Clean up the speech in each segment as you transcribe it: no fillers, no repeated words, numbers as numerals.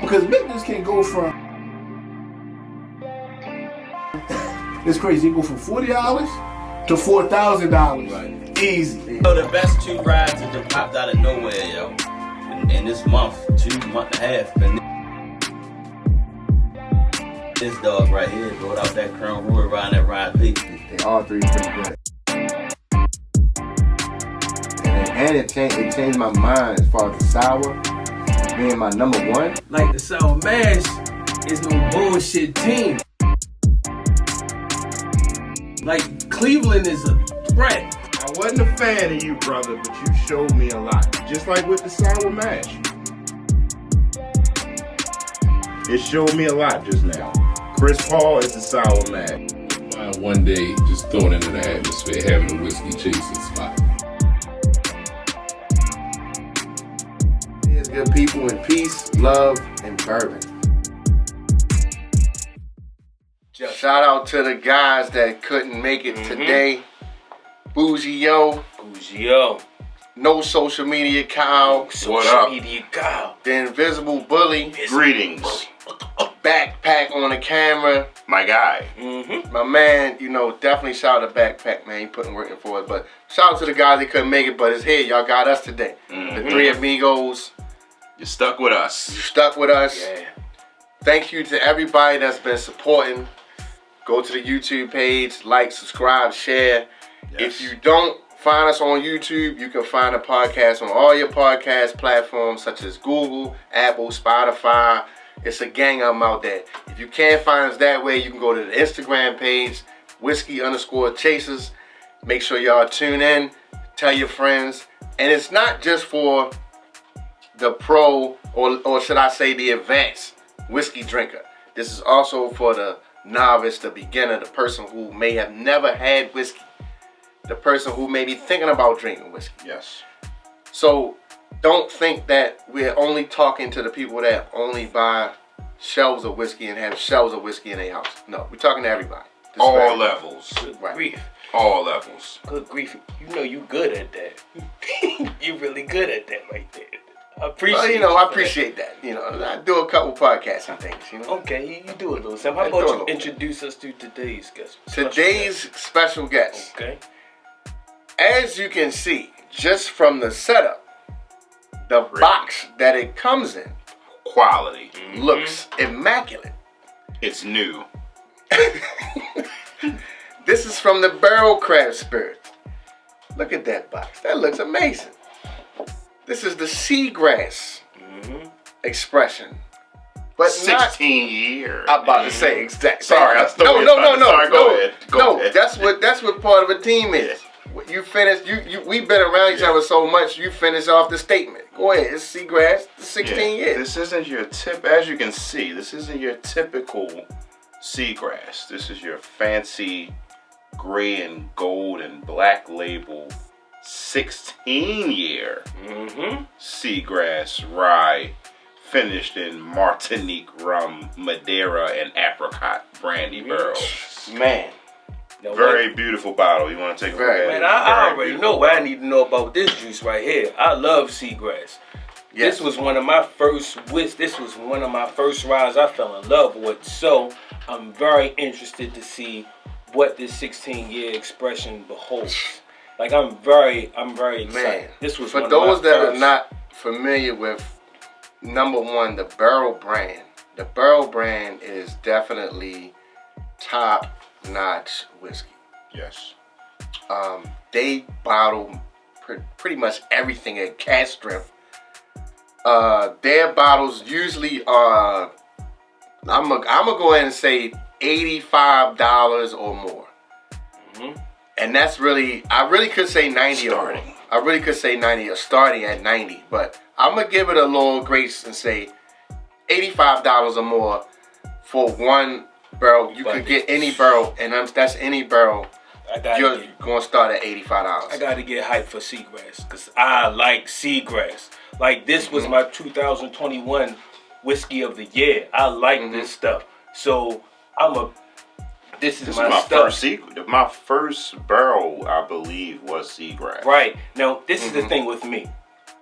Because niggas can go from, it's crazy, you go from $40 to $4,000. Right. Easy. So the best 2 rides that just popped out of nowhere, yo. In this month, 2 month and a half, been this dog right here, go out that Crown Royal around that Ride P. They all 3 pretty good. And it changed my mind as far as the sour being my number 1. Like the Sour Mash is no bullshit team. Like Cleveland is a threat. I wasn't a fan of you, brother, but you showed me a lot. Just like with the Sour Mash. It showed me a lot just now. Chris Paul is the Sour Mash. One day, just throw it into the atmosphere, having a whiskey chasing spot. Here's good people in peace, love, and bourbon. Shout out to the guys that couldn't make it today. Bougie Yo, No Social Media Kyle, What up? The Invisible Bully, Greetings. Backpack on the camera. My guy. My man, definitely shout out to Backpack, man. He putting work in for it. But shout out to the guys that couldn't make it, but it's here. Y'all got us today. The 3 amigos. You're stuck with us. You stuck with us. Yeah. Thank you to everybody that's been supporting. Go to the YouTube page, like, subscribe, share. Yes. If you don't find us on YouTube, you can find the podcast on all your podcast platforms such as Google, Apple, Spotify. It's a gang of them out there. If you can't find us that way, you can go to the Instagram page, whiskey_chasers. Make sure y'all tune in, tell your friends. And it's not just for the pro, or should I say the advanced whiskey drinker. This is also for the novice, the beginner, the person who may have never had whiskey. The person who may be thinking about drinking whiskey. Yes. So don't think that we're only talking to the people that only buy shelves of whiskey and have shelves of whiskey in their house. No, we're talking to everybody. This is All very- levels. Right. Grief. All levels. Good grief. You know you good at that. You really good at that right there. I appreciate Well, I you for appreciate that. I do a couple podcasts and things, that. Okay, you do a little something. How I do a about little. you introduce us to today's guest? Today's special guest. Okay. As you can see, just from the setup, the box that it comes in Quality. looks immaculate. It's new. This is from the Barrel Craft Spirit. Look at that box. That looks amazing. This is the Seagrass expression. But 16 years. I'm about to say exact. Sorry, I stole No, your no, thunder. no, no. Sorry, go ahead. Go ahead. That's what part of a team is. You finished. We've been around each other so much. You finish off the statement. Go ahead. It's Seagrass. 16 years. This isn't your as you can see, this isn't your typical Seagrass. This is your fancy gray and gold and black label 16-year Seagrass rye, finished in Martinique rum, Madeira, and apricot brandy barrels. Man. Now, Very beautiful bottle. You want to take a look at it? Man, I already know what I need to know about this juice right here. I love Seagrass. Yes. This was one of my first This was one of my first rides I fell in love with. So I'm very interested to see what this 16-year expression beholds. Like I'm very excited. Man, This was for one those of my that first. are not familiar with number one, the Barrel brand. The Barrel brand is definitely top-notch whiskey. Yes. They bottle pretty much everything at cask strength. Their bottles usually are, I'm gonna go ahead and say $85 or more. And that's really, I really could say 90 or more. I really could say 90 or starting at 90, but I'm gonna give it a little grace and say $85 or more for one barrel. You could get any barrel, and that's any barrel. You're gonna start at $85. I gotta get hyped for Seagrass because I like Seagrass. Like this was my 2021 whiskey of the year. I like this stuff. So this is my stuff. My first barrel, I believe, was Seagrass. Right. Now, this is the thing with me.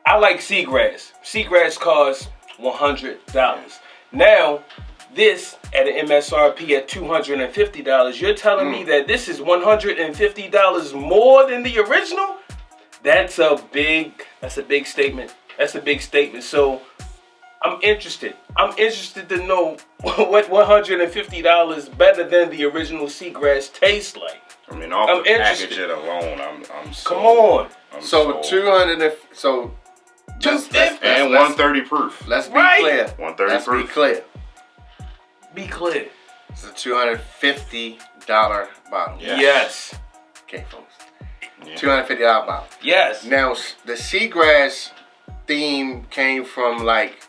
I like Seagrass. Seagrass costs $100. Now, this at an MSRP at $250. You're telling me that this is $150 more than the original? That's a big statement. That's a big statement. So I'm interested. I'm interested to know what $150 better than the original Seagrass tastes like. I mean, off I'm the interested. packaging alone, I'm sold. Come on. I'm So sold. 200. So and 130 proof. Let's be Right. clear. 130 Let's proof. be clear. Be clear. It's a $250 bottle. Yes. Yes. Okay, folks. Yeah. $250 bottle. Yes. Now, the Seagrass theme came from like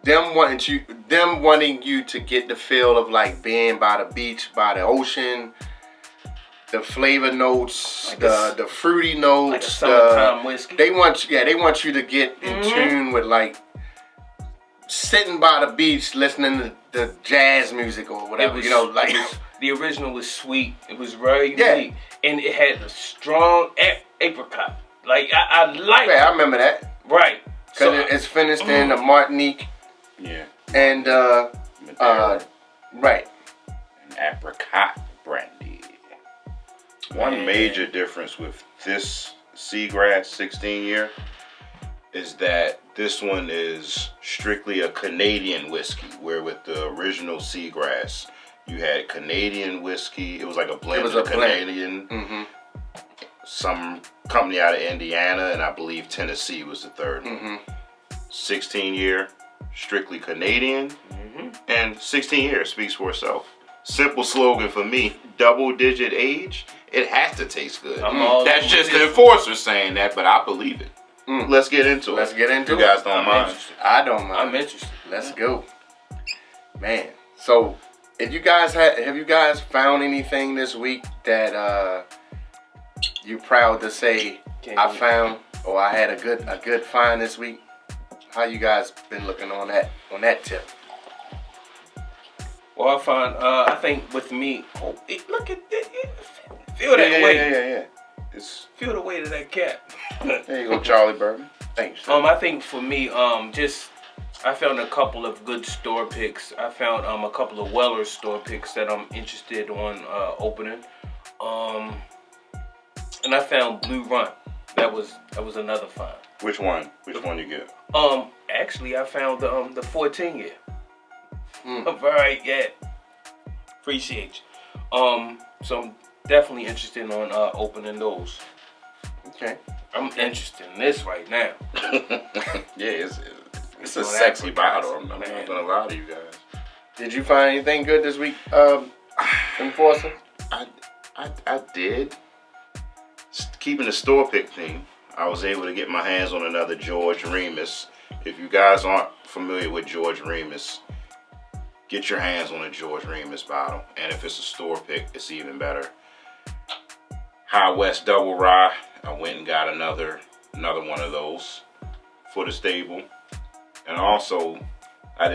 them wanting you to get the feel of like being by the beach, by the ocean. The flavor notes, Like the fruity notes, like a summertime whiskey. They want you to get in tune with like sitting by the beach, listening to the jazz music or whatever. Like the original was sweet. It was very Yeah. unique, and it had a strong apricot. Like I like. yeah, I remember that Right. So because it's finished in a Martinique Yeah. and Madeira right. and apricot brandy. One major difference with this Seagrass 16 year is that this one is strictly a Canadian whiskey, where with the original Seagrass, you had Canadian whiskey. It was like a blend was of a blend. Canadian, some company out of Indiana, and I believe Tennessee was the third one. 16 year, strictly Canadian, and 16 years speaks for itself. Simple slogan for me, double digit age, it has to taste good. I'm all That's over just this. the enforcer saying that, but I believe it. Let's get into it. Let's get into You guys it. don't I'm mind. interested. I don't mind. I'm interested. Let's go, man. So, have you guys found anything this week that you proud to say I found, or I had a good find this week? How you guys been looking on that tip? Well, I think with me, look at that. Feel that weight. Yeah. It's, Feel the weight of that cap. there you go, Charlie Bourbon. Thanks. I think for me, I found a couple of good store picks. I found a couple of Weller store picks that I'm interested on opening. And I found Blue Run. That was another find. Which one? Which one you get? Actually, I found the 14 year. Right, yeah. Appreciate you. So I'm definitely interested on opening those. Okay. I'm interested in this right now. Yeah, it's a on sexy apricot, bottle. I'm not man. gonna lie to you guys. Did you find anything good this week, Enforcer? I did. Keeping the store pick thing, I was able to get my hands on another George Remus. If you guys aren't familiar with George Remus, get your hands on a George Remus bottle. And if it's a store pick, it's even better. High West Double Rye. I went and got another one of those for the stable. And also, I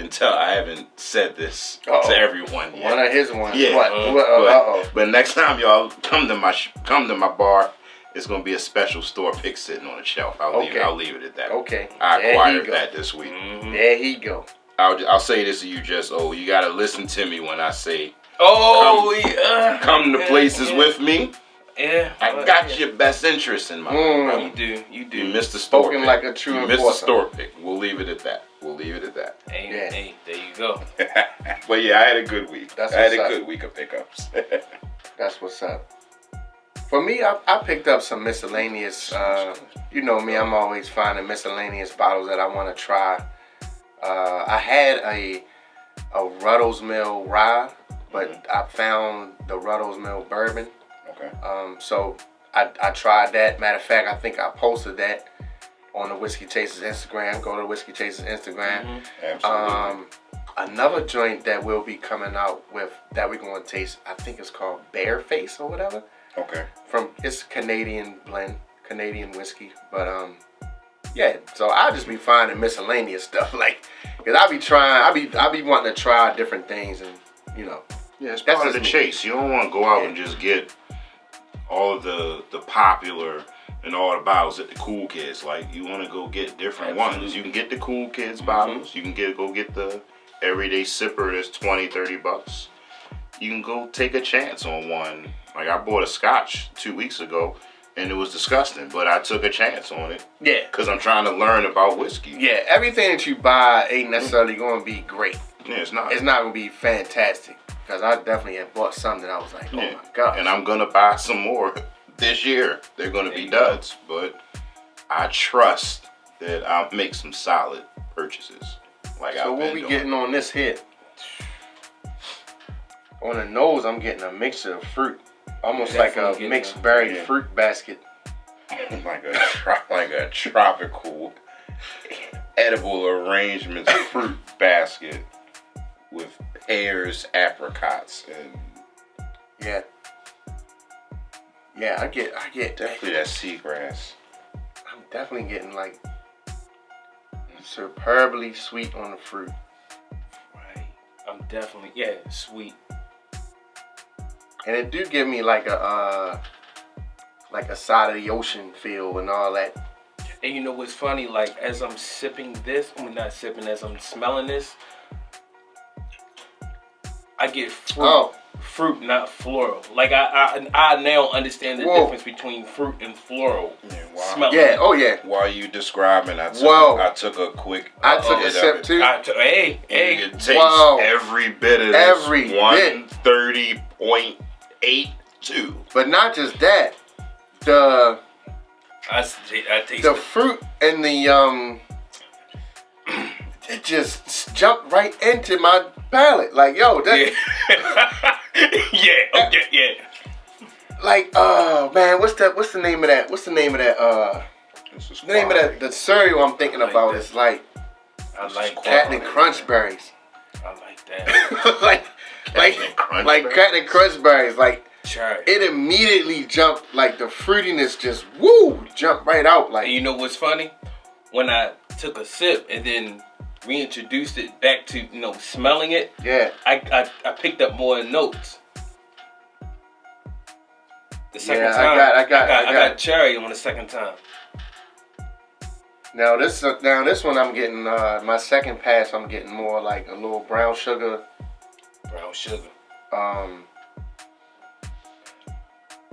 haven't said this to everyone yet. One of his ones. Yeah. What? But next time y'all come to my bar, it's gonna be a special store pick sitting on the shelf. I'll leave it at that. Okay. I There acquired you go. that this week. There he go. I'll say this to you, you gotta listen to me when I say come to places with me. Yeah. I got your best interest in mind. You do. You missed the store Spoken pick. like a true You missed the enforcer. store pick. We'll leave it at that. Hey, there you go. But yeah, I had a good week. That's I had what's a up. good week of pickups. That's what's up. For me, I picked up some miscellaneous. You know me, I'm always finding miscellaneous bottles that I want to try. I had a Ruddles Mill Rye, but I found the Ruddles Mill Bourbon. Okay. So I tried that. Matter of fact, I think I posted that on the Whiskey Chasers Instagram. Go to the Whiskey Chasers Instagram. Absolutely. Another joint that we'll be coming out with that we're going to taste, I think it's called Bareface or whatever. Okay. It's Canadian blend, Canadian whiskey. But yeah, so I'll just be finding miscellaneous stuff cause I be wanting to try different things, and Yeah, it's That's part of the just me. chase. You don't want to go out and just get all of the popular and all the bottles that the cool kids like. You want to go get different ones. You can get the cool kids bottles. You can go get the everyday sipper that's $20-$30. You can go take a chance on one. Like I bought a Scotch 2 weeks ago, and it was disgusting, but I took a chance on it. Yeah. Because I'm trying to learn about whiskey. Yeah, everything that you buy ain't necessarily going to be great. Yeah, it's not. It's not going to be fantastic. Because I definitely had bought some that I was like, oh my God. And I'm going to buy some more this year. They're going to be duds, but I trust that I'll make some solid purchases. Like So I've what been we doing. getting on this hit? On the nose, I'm getting a mixture of fruit. Almost like a Definitely mixed getting berry yeah. fruit basket. like a tropical edible arrangements fruit basket with pears, apricots, and Yeah. Yeah, I get. definitely that seagrass. I'm definitely getting like superbly sweet on the fruit. Right. I'm definitely sweet. And it do give me like a side of the ocean feel and all that. And you know what's funny? Like as I'm sipping this, as I'm smelling this, I get fruit. Oh. Fruit, not floral. Like I now understand the difference between fruit and floral. Yeah, wow. Smelling. Yeah, oh yeah. While you describing, I took a quick. I took a hit sip of it. too. Hey. You can taste Whoa. every bit of this. Every bit. 130.82. But not just that. The I taste the it. fruit and the it just jumped right into my palate. Like, yo, that Yeah. like man, what's the name of that? What's the name of that This is the name of quality. that the cereal I'm thinking I like about that. is like I like Captain that. Crunch Berries. I like that. like Crunch like Berries? Captain Crunch Berries. Like Try it. it immediately jumped, like the fruitiness just jumped right out. Like And you know what's funny? When I took a sip and then reintroduced it back to smelling it, yeah. I picked up more notes. The second Yeah, time, I got- cherry on the second time. Now this one I'm getting my second pass. I'm getting more like a little brown sugar. Brown sugar.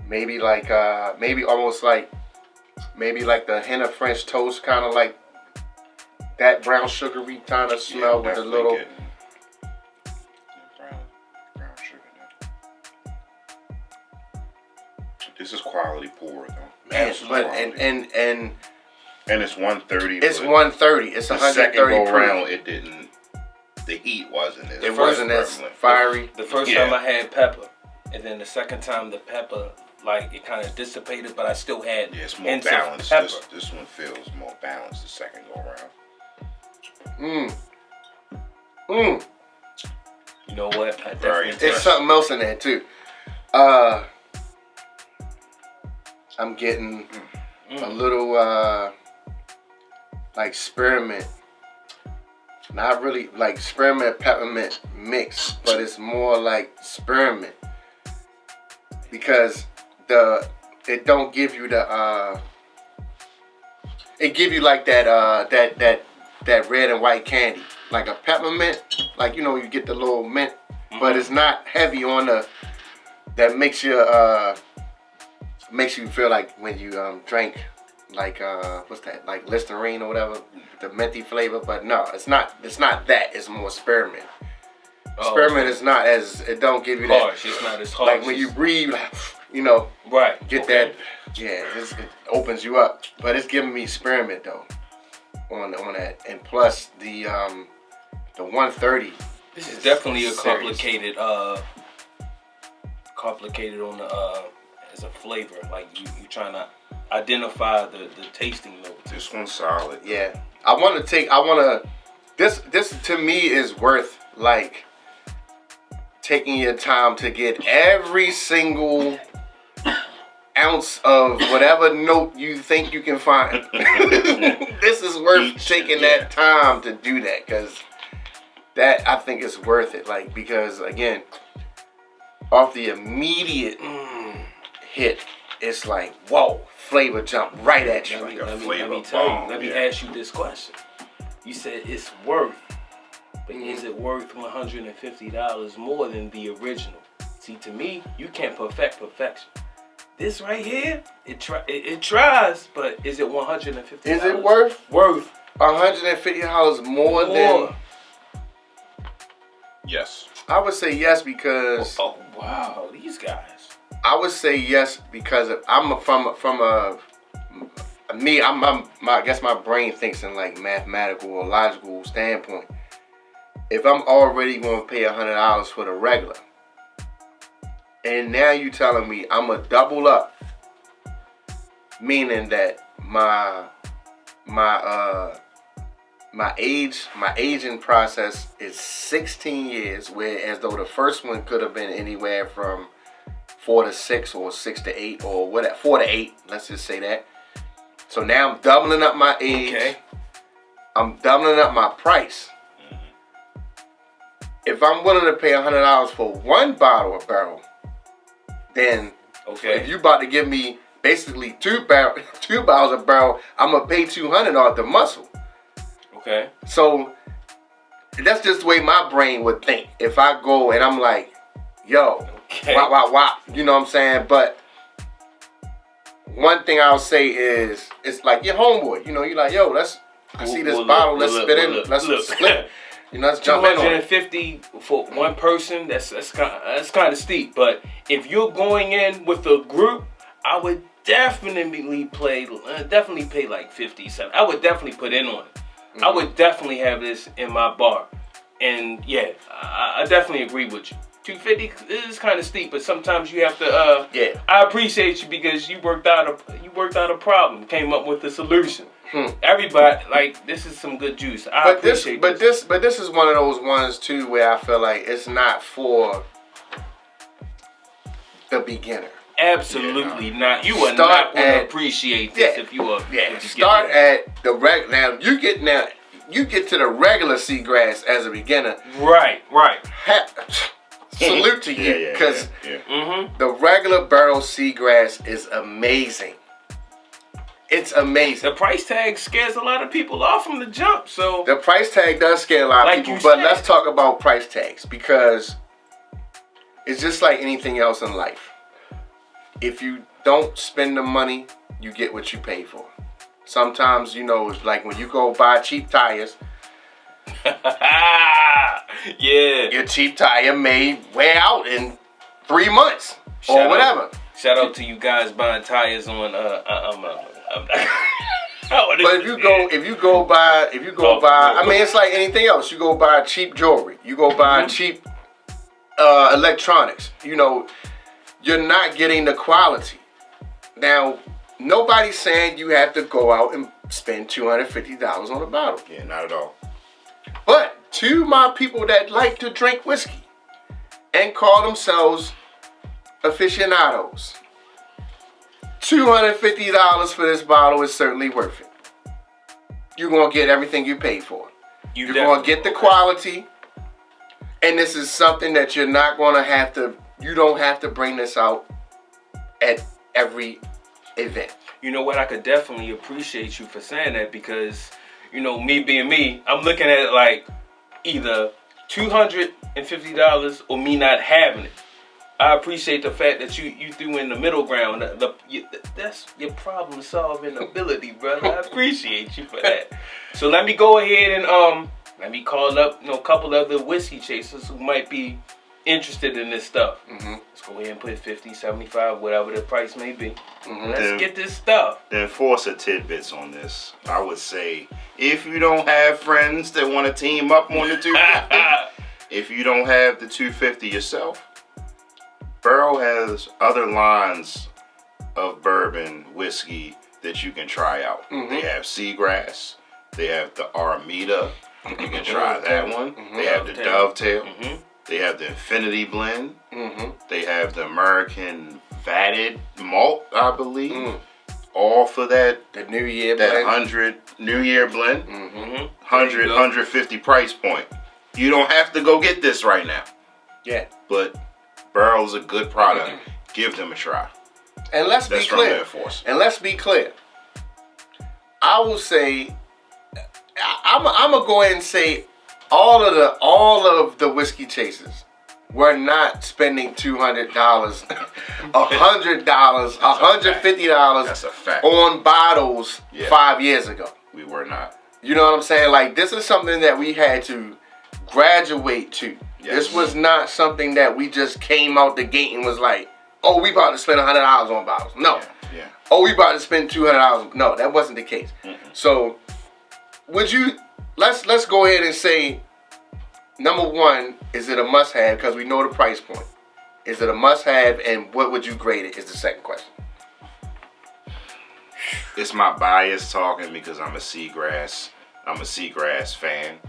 Maybe like maybe almost like the henna French toast, kind of like that brown sugary kind of smell with a definitely little. getting brown sugar now. This is quality pour though. Man, Absolutely. but and And it's 130. it's but 130. It's The second 130 go proof. round, it didn't. The heat wasn't as. It wasn't as prevalent. fiery. The first Yeah. time I had pepper, and then the second time the pepper, like it kind of dissipated, but I still had Yeah, it's more hints of balanced. pepper. This one feels more balanced the second go around. You know what? I Very definitely It's something else in there too. I'm getting a little like spearmint. Not really like spearmint peppermint mix, but it's more like spearmint because it don't give you the it give you like that red and white candy, like a peppermint, like you get the little mint, but it's not heavy on that makes you feel like when you drink like what's that, like Listerine or whatever, the minty flavor. But no, it's not that. It's more spearmint. Spearmint is not as, it don't give you that harsh. It's not as harsh. like when you breathe, right get okay. that. Yeah, it opens you up. But it's giving me spearmint though on that, and plus the 130. This is definitely a serious. complicated on the as a flavor. Like you trying to identify the tasting notes. This one's solid. Yeah, this to me is worth like taking your time to get every single ounce of whatever note you think you can find. This is worth taking that time to do that, because that, I think, is worth it. Like, because again, off the immediate hit, it's like, whoa, flavor jump right at you. Let me flavor tell you. bomb, Let me yeah. ask you this question. You said it's worth but is it worth $150 more than the original? See, to me, you can't perfect perfection. This right here, it tries, but is it $150? Is it worth $150 more than? Yes. I would say yes because. Oh wow, these guys. I would say yes because I guess my brain thinks in like mathematical or logical standpoint. If I'm already going to pay $100 for the regular, and now you telling me I'm gonna double up, meaning that my aging process is 16 years, whereas though the first one could have been anywhere from 4 to 6 or 6 to 8 or whatever, 4 to 8. Let's just say that. So now I'm doubling up my age. Okay. I'm doubling up my price. If I'm willing to pay $100 for one bottle of barrel, then if you about to give me basically two bottles of barrel, I'm gonna pay $200 off the muscle. Okay. So that's just the way my brain would think. If I go and I'm like, yo, wop, you know what I'm saying? But one thing I'll say is, it's like your homeboy. You know, you're like, yo, I see this bottle, let's split in, let's split. You know, let's jump in on it. $250 for one person, that's kind of steep. But if you're going in with a group, I would definitely pay like 50 cents. I would definitely put in on it. Mm-hmm. I would definitely have this in my bar. And yeah, I definitely agree with you. $250 is kind of steep, but sometimes you have to. I appreciate you because you worked out a problem, came up with a solution. Everybody, like, this is some good juice. But this is one of those ones too where I feel like it's not for the beginner. Absolutely not. You are not going to appreciate this if you are. Yeah. Start at the regular. You get to the regular Seagrass as a beginner. Right. Salute to you, because the regular barrel Seagrass is amazing. It's amazing. The price tag scares a lot of people off from the jump. So the price tag does scare a lot of people. But let's talk about price tags, because it's just like anything else in life. If you don't spend the money, you get what you pay for. Sometimes, you know, it's like when you go buy cheap tires. Your cheap tire may wear out in 3 months or whatever. Shout out to you guys buying tires on But if you go buy, I mean, it's like anything else. You go buy cheap jewelry. You go buy cheap electronics. You know, you're not getting the quality. Now, nobody's saying you have to go out and spend $250 on a bottle. Yeah, not at all. But to my people that like to drink whiskey and call themselves aficionados, $250 for this bottle is certainly worth it. You're going to get everything you paid for. You're going to get the quality. And this is something that you're not going to have to, you don't have to bring this out at every event. You know what? I could definitely appreciate you for saying that, because, you know, me being me, I'm looking at it like either $250 or me not having it. I appreciate the fact that you threw in the middle ground. That's your problem solving ability, brother. I appreciate you for that. So let me go ahead and let me call up a couple other whiskey chasers who might be interested in this stuff. Let's go ahead and put 50, 75, whatever the price may be. Let's get this stuff. Then enforce a tidbits on this. I would say, if you don't have friends that want to team up on the 250, if you don't have the 250 yourself, Barrel has other lines of bourbon whiskey that you can try out. They have Seagrass. They have the Armida. You can try that one. They have the Dovetail. They have the Infinity Blend. They have the American Vatted Malt, I believe. All for that. The New Year that blend. 100 New Year blend. 100, 150 price point. You don't have to go get this right now. Yeah. But Barrel's a good product. Give them a try. And let's be clear. I will say, I'm going to go ahead and say all of the whiskey chasers were not spending $200, $100, $150 That's a fact. on bottles Yeah. 5 years ago. We were not. You know what I'm saying? Like, this is something that we had to graduate to. Yes. This was not something that we just came out the gate and was like, oh, we about to spend $100 on bottles. No. Yeah. Oh, we about to spend $200. No, that wasn't the case. So, would you, let's go ahead and say, number one, is it a must-have? Because we know the price point. Is it a must-have, and what would you grade it is the second question. It's my bias talking because I'm a Seagrass fan.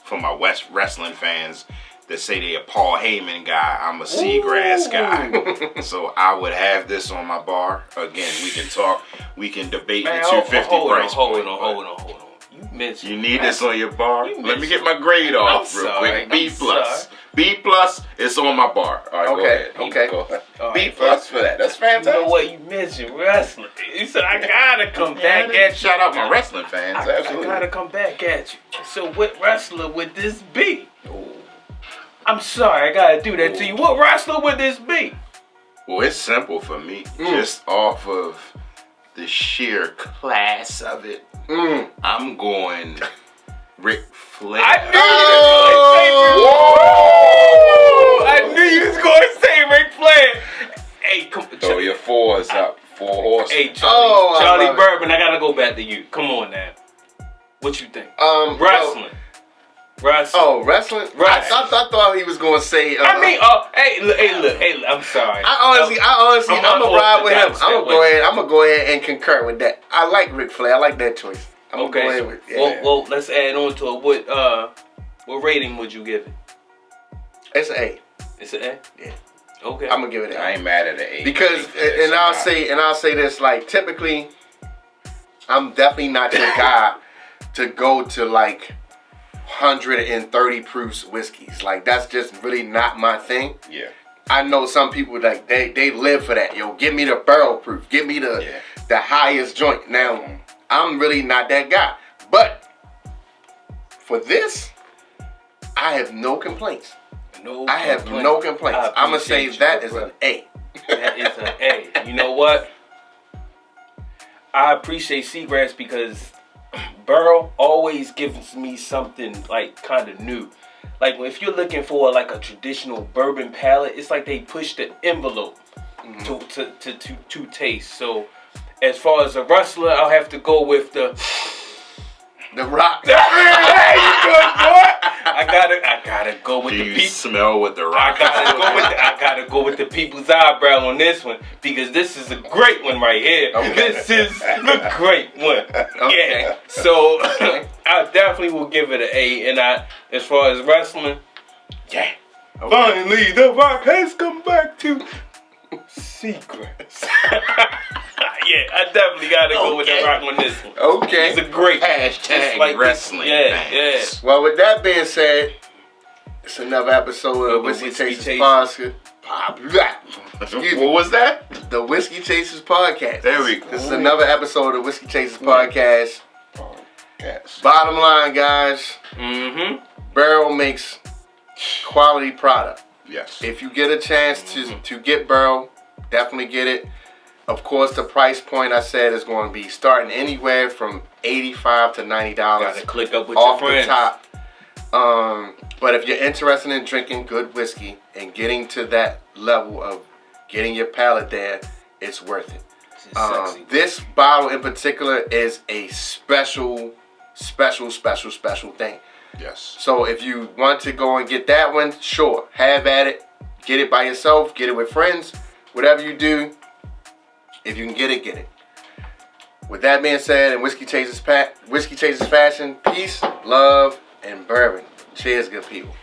For my West wrestling fans that say they a Paul Heyman guy, I'm a Seagrass guy. So I would have this on my bar. Again, we can talk, we can debate the 250 price point. Hold on. You mentioned You need this on your bar? Let me get my grade off real quick. B+. sorry. B+, it's on my bar. All right, Okay. Go ahead. All B+ right. for that. That's You fantastic. know what? You mentioned wrestling. So I gotta come back at you. Shout out my wrestling fans. I Absolutely. gotta come back at you. So what wrestler would this be? I'm sorry, I gotta do that to you. What wrestler would this be? Well, it's simple for me. Just off of the sheer class of it, I'm going Ric Flair. I knew you was gonna say Ric Flair. Hey, come Throw your fours up. 4 horses. Hey, Oh, I Charlie love it. Bourbon, I gotta go back to you. Come on now. What you think? Wrestling. Wrestling. Oh, wrestling? I thought he was going to say... Hey, look, I'm sorry. I honestly, I'm gonna ride with him. I'm unorthodox gonna go ahead and concur with that. I like Ric Flair. I like that choice. I'm gonna go ahead with Well, let's add on to it. What rating would you give it? It's an A. It's an A. Yeah. Okay. I'm gonna give it an A. I ain't mad at an 8. Because, and I'll say this, like, typically, I'm definitely not your guy to go to like 130 proof whiskeys. Like, that's just really not my thing. Yeah. I know some people, like, they live for that. Yo, give me the barrel proof. Give me the highest joint. Now, I'm really not that guy. But for this, I have no complaints. I have no complaints. I'm going to say that is an A. That is an A. You know what? I appreciate Seagrass because Burrow always gives me something like kind of new. Like if you're looking for like a traditional bourbon palate, it's like they push the envelope to taste. So as far as a rustler, I'll have to go with the Rock. I gotta go with Do the you people. smell what the Rock? I gotta go with the people's eyebrow on this one because this is a great one right here. Okay. This is a great one. Okay. Yeah. So I definitely will give it an A. And as far as wrestling, finally the Rock has come back to Seagrass. I definitely gotta go with the Rock on this one. Okay. It's a great Hashtag like wrestling fans. Well, with that being said, it's another episode of Whiskey Chasers Podcast. Excuse me. What was that? The Whiskey Chasers Podcast. There we go. This is another episode of Whiskey Chasers Podcast. Yes. Bottom line, guys, Barrel makes quality product. Yes. If you get a chance to get Barrel, definitely get it. Of course, the price point I said is going to be starting anywhere from $85 to $90. Gotta click up with off your friends. the top. But if you're interested in drinking good whiskey and getting to that level of getting your palate there, it's worth it. This bottle in particular is a special thing. Yes. So if you want to go and get that one, sure, have at it. Get it by yourself, get it with friends, whatever you do. If you can get it, get it. With that being said, in Whiskey Chasers fashion, peace, love, and bourbon. Cheers, good people.